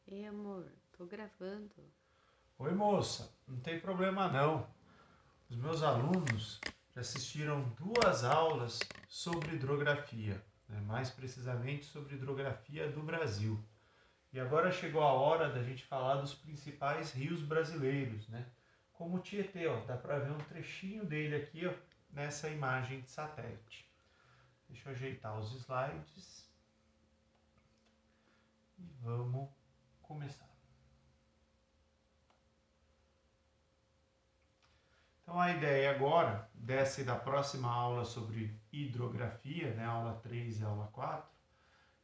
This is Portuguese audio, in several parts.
Ei, amor, tô gravando. Oi, moça, não tem problema não. Os meus alunos já assistiram 2 aulas sobre hidrografia, né? Mais precisamente sobre hidrografia do Brasil. E agora chegou a hora da gente falar dos principais rios brasileiros, né? Como o Tietê, ó, dá para ver um trechinho dele aqui, ó, nessa imagem de satélite. Deixa eu ajeitar os slides e vamos começar. Então a ideia agora, dessa e da próxima aula sobre hidrografia, né, aula 3 e aula 4,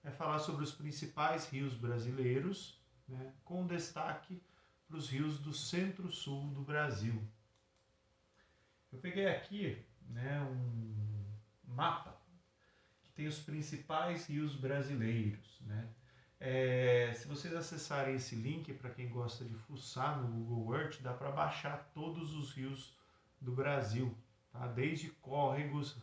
é falar sobre os principais rios brasileiros, né, com destaque para os rios do centro-sul do Brasil. Eu peguei aqui, né, um mapa que tem os principais rios brasileiros. Né? Se vocês acessarem esse link, para quem gosta de fuçar no Google Earth, dá para baixar todos os rios do Brasil, tá? Desde córregos,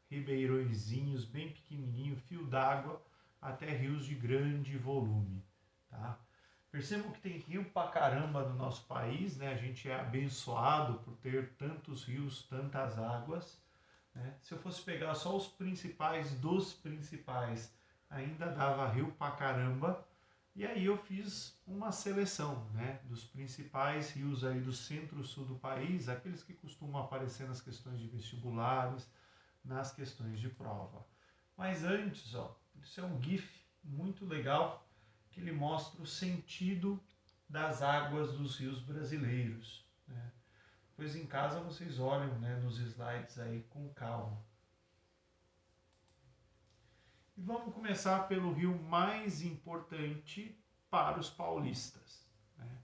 ribeirõezinhos bem pequenininho, fio d'água, até rios de grande volume, tá? Percebam que tem rio pra caramba no nosso país, né? A gente é abençoado por ter tantos rios, tantas águas, né? Se eu fosse pegar só os principais dos principais, ainda dava rio pra caramba. E aí eu fiz uma seleção, né, dos principais rios aí do centro-sul do país, aqueles que costumam aparecer nas questões de vestibulares, nas questões de prova. Mas antes, ó, isso é um GIF muito legal que ele mostra o sentido das águas dos rios brasileiros. Né? Depois em casa vocês olham, né, nos slides aí com calma. E vamos começar pelo rio mais importante para os paulistas, né?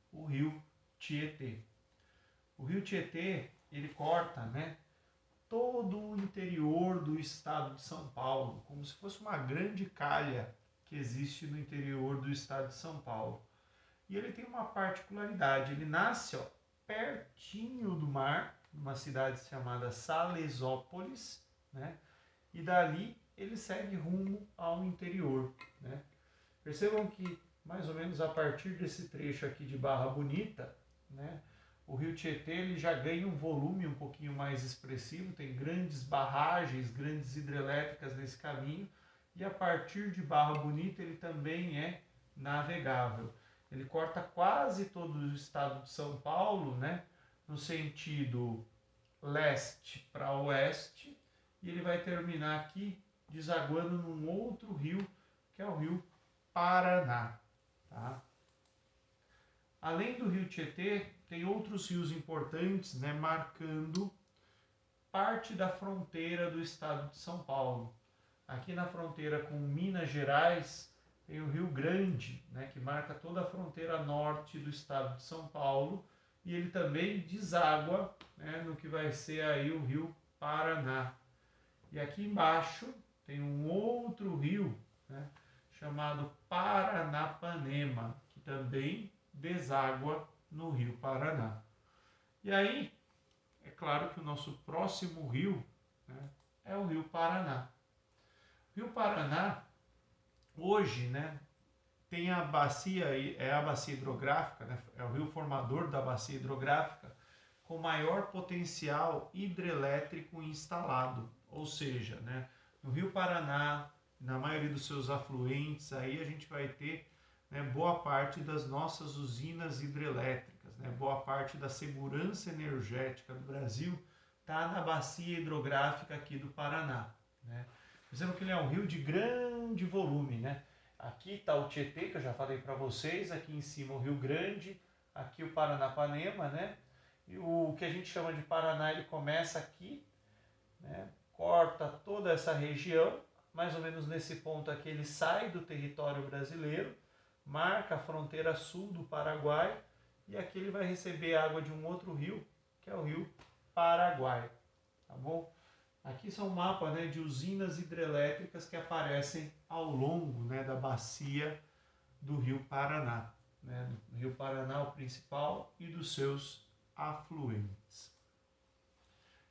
O rio Tietê. O rio Tietê, ele corta, né, todo o interior do estado de São Paulo, como se fosse uma grande calha que existe no interior do estado de São Paulo. E ele tem uma particularidade, ele nasce, ó, pertinho do mar, numa cidade chamada Salesópolis, né? E dali ele segue rumo ao interior, né? Percebam que mais ou menos a partir desse trecho aqui de Barra Bonita, né, o rio Tietê ele já ganha um volume um pouquinho mais expressivo, tem grandes barragens, grandes hidrelétricas nesse caminho, e a partir de Barra Bonita ele também é navegável. Ele corta quase todo o estado de São Paulo, né, no sentido leste para oeste, e ele vai terminar aqui desaguando num outro rio, que é o rio Paraná. Tá? Além do rio Tietê, tem outros rios importantes, né, marcando parte da fronteira do estado de São Paulo. Aqui na fronteira com Minas Gerais, tem o Rio Grande, né, que marca toda a fronteira norte do estado de São Paulo, e ele também deságua, né, no que vai ser aí o rio Paraná. E aqui embaixo tem um outro rio, né, chamado Paranapanema, que também deságua no rio Paraná. E aí, é claro que o nosso próximo rio, né, é o rio Paraná. O rio Paraná, hoje, né, tem a bacia, é a bacia hidrográfica, né, é o rio formador da bacia hidrográfica, com maior potencial hidrelétrico instalado. Ou seja, né, no rio Paraná, na maioria dos seus afluentes, aí a gente vai ter, né, boa parte das nossas usinas hidrelétricas, né, boa parte da segurança energética do Brasil está na bacia hidrográfica aqui do Paraná. Né? Dizendo que ele é um rio de grande volume. Né? Aqui está o Tietê, que eu já falei para vocês, aqui em cima o Rio Grande, aqui o Paranapanema, né? E o que a gente chama de Paraná, ele começa aqui, né, corta toda essa região, mais ou menos nesse ponto aqui ele sai do território brasileiro, marca a fronteira sul do Paraguai, e aqui ele vai receber água de um outro rio, que é o rio Paraguai, tá bom? Aqui são mapas, né, de usinas hidrelétricas que aparecem ao longo, né, da bacia do rio Paraná, né, do rio Paraná o principal e dos seus afluentes.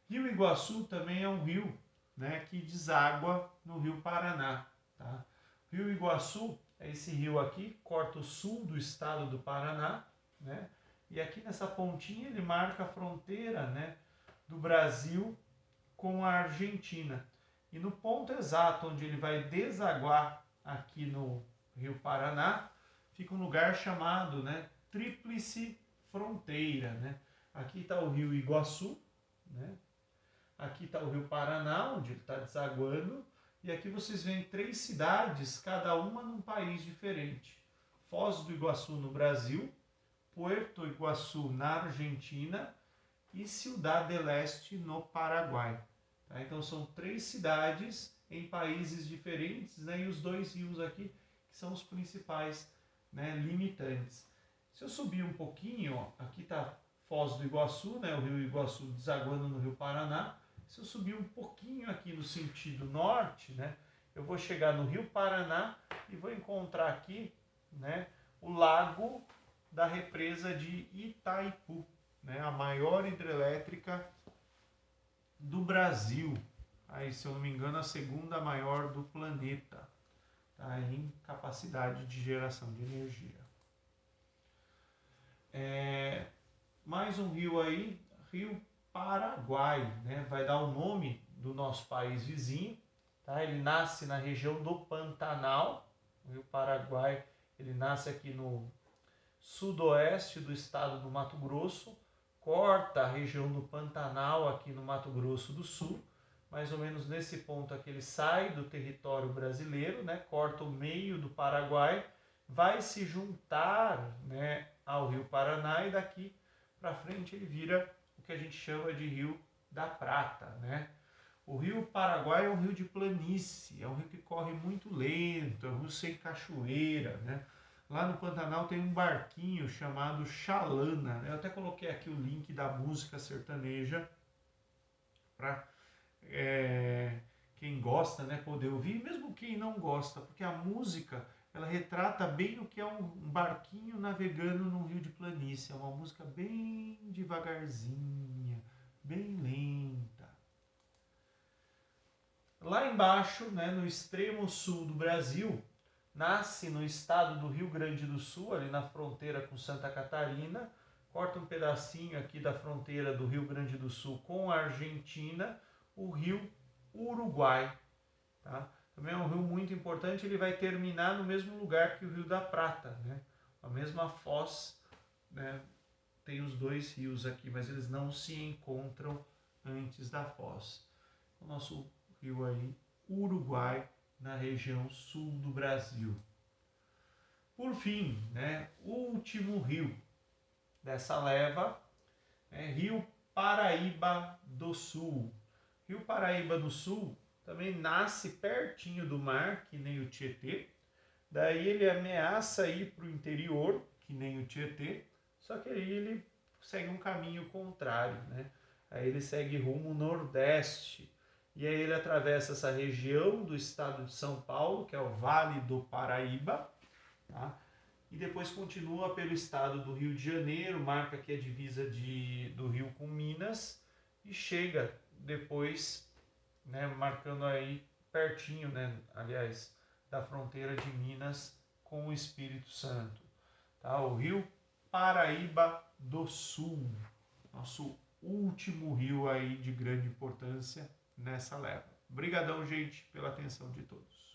Rio Iguaçu também é um rio, né, que deságua no rio Paraná. Tá? Rio Iguaçu esse rio aqui corta o sul do estado do Paraná, né? E aqui nessa pontinha ele marca a fronteira, né, do Brasil com a Argentina. E no ponto exato onde ele vai desaguar aqui no Rio Paraná, fica um lugar chamado, né, Tríplice Fronteira, né? Aqui está o Rio Iguaçu, né? Aqui está o Rio Paraná, onde ele está desaguando, e aqui vocês veem 3 cidades, cada uma num país diferente. Foz do Iguaçu no Brasil, Puerto Iguaçu na Argentina e Ciudad del Este no Paraguai. Tá? Então são 3 cidades em países diferentes, né? E os 2 rios aqui que são os principais, né, limitantes. Se eu subir um pouquinho, ó, aqui está Foz do Iguaçu, né, o Rio Iguaçu desaguando no Rio Paraná. Se eu subir um pouquinho aqui no sentido norte, né, eu vou chegar no Rio Paraná e vou encontrar aqui, né, o lago da represa de Itaipu, né, a maior hidrelétrica do Brasil. Aí, se eu não me engano, a segunda maior do planeta, tá, em capacidade de geração de energia. Mais um rio aí, Rio Paraguai, né? Vai dar o nome do nosso país vizinho, tá? Ele nasce na região do Pantanal. O Rio Paraguai, ele nasce aqui no sudoeste do estado do Mato Grosso, corta a região do Pantanal aqui no Mato Grosso do Sul, mais ou menos nesse ponto aqui ele sai do território brasileiro, né? Corta o meio do Paraguai, vai se juntar, né, ao Rio Paraná, e daqui para frente ele vira o que a gente chama de Rio da Prata, né? O Rio Paraguai é um rio de planície, é um rio que corre muito lento, é um rio sem cachoeira, né? Lá no Pantanal tem um barquinho chamado Xalana, né? Eu até coloquei aqui o link da música sertaneja para quem gosta, né, poder ouvir, mesmo quem não gosta, porque a música ela retrata bem o que é um barquinho navegando num rio de planície. É uma música bem devagarzinha, bem lenta. Lá embaixo, né, no extremo sul do Brasil, nasce no estado do Rio Grande do Sul, ali na fronteira com Santa Catarina, corta um pedacinho aqui da fronteira do Rio Grande do Sul com a Argentina, o Rio Uruguai. Tá? Também é um rio muito importante, ele vai terminar no mesmo lugar que o Rio da Prata, né? A mesma foz, né? Tem os 2 rios aqui, mas eles não se encontram antes da foz. O nosso rio aí, Uruguai, na região sul do Brasil. Por fim, né, o último rio dessa leva é Rio Paraíba do Sul. Rio Paraíba do Sul também nasce pertinho do mar, que nem o Tietê. Daí ele ameaça ir para o interior, que nem o Tietê, só que aí ele segue um caminho contrário, né? Aí ele segue rumo nordeste. E aí ele atravessa essa região do estado de São Paulo, que é o Vale do Paraíba, tá? E depois continua pelo estado do Rio de Janeiro, marca aqui a divisa do Rio com Minas, e chega depois, né, marcando aí pertinho, né, aliás, da fronteira de Minas com o Espírito Santo. Tá? O Rio Paraíba do Sul, nosso último rio aí de grande importância nessa leva. Obrigadão, gente, pela atenção de todos.